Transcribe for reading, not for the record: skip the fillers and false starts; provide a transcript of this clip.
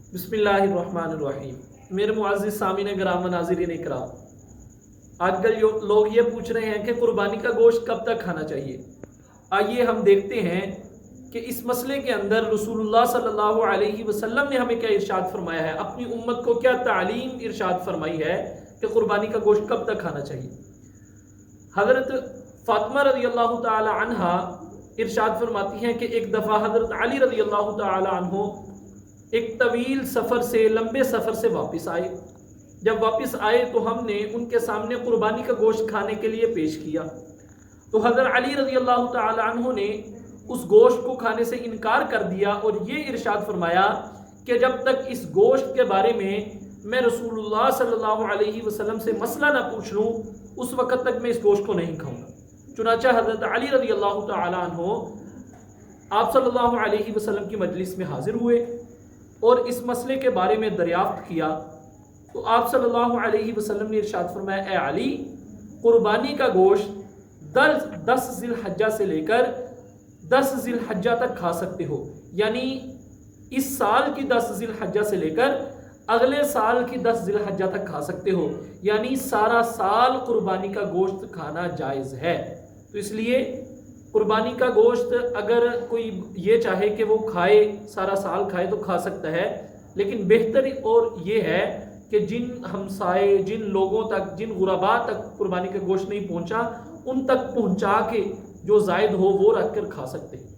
बिस्मिल्लाहिर्रहमानिर्रहीम। मेरे मुअज़्ज़िज़ सामीन किराम व नाज़रीन इकराम, आजकल लोग ये पूछ रहे हैं कि कुर्बानी का गोश्त कब तक खाना चाहिए। आइए हम देखते हैं कि इस मसले के अंदर रसूलुल्लाह सल्लल्लाहु अलैहि वसल्लम ने हमें क्या इरशाद फरमाया है, अपनी उम्मत को क्या तालीम इरशाद फरमाई है कि कुर्बानी का गोश्त कब तक खाना चाहिए। हज़रत फ़ातिमा रज़ियल्लाहु ताला अन्हा इरशाद फरमाती हैं कि एक दफ़ा हज़रत अली रज़ियल्लाहु ताला अन्हु एक तवील सफ़र से, लंबे सफ़र से वापस आए। जब वापस आए तो हमने उनके सामने कुर्बानी का गोश्त खाने के लिए पेश किया, तो हज़रत अली रज़ियल्लाहु ताला अन्हु ने उस गोश्त को खाने से इनकार कर दिया और ये इरशाद फरमाया कि जब तक इस गोश्त के बारे में मैं रसूलुल्लाह सल्लल्लाहु अलैहि वसल्लम से मसला ना पूछ लूँ, उस वक़्त तक मैं इस गोश्त को नहीं खाऊंगा। चुनांचे हज़रत अली रज़ियल्लाहु ताला अन्हु आप सल्लल्लाहु अलैहि वसल्लम की मजलिस में हाजिर हुए और इस मसले के बारे में दरियाफ्त किया, तो आप सल्लल्लाहु अलैहि वसल्लम ने इरशाद फरमाया, ए अली, कुर्बानी का गोश्त 10 ज़िलहज्जा से लेकर 10 ज़िलहज्जा तक खा सकते हो, यानी इस साल की 10 ज़िलहज्जा से लेकर अगले साल की 10 ज़िलहज्जा तक खा सकते हो, यानी सारा साल कुर्बानी का गोश्त खाना जायज़ है। तो इसलिए कुर्बानी का गोश्त अगर कोई ये चाहे कि वो खाए, सारा साल खाए, तो खा सकता है, लेकिन बेहतर और ये है कि जिन हमसाए, जिन लोगों तक, जिन गुरबा तक कुर्बानी का गोश्त नहीं पहुंचा, उन तक पहुंचा के जो जायद हो वो रख कर खा सकते हैं।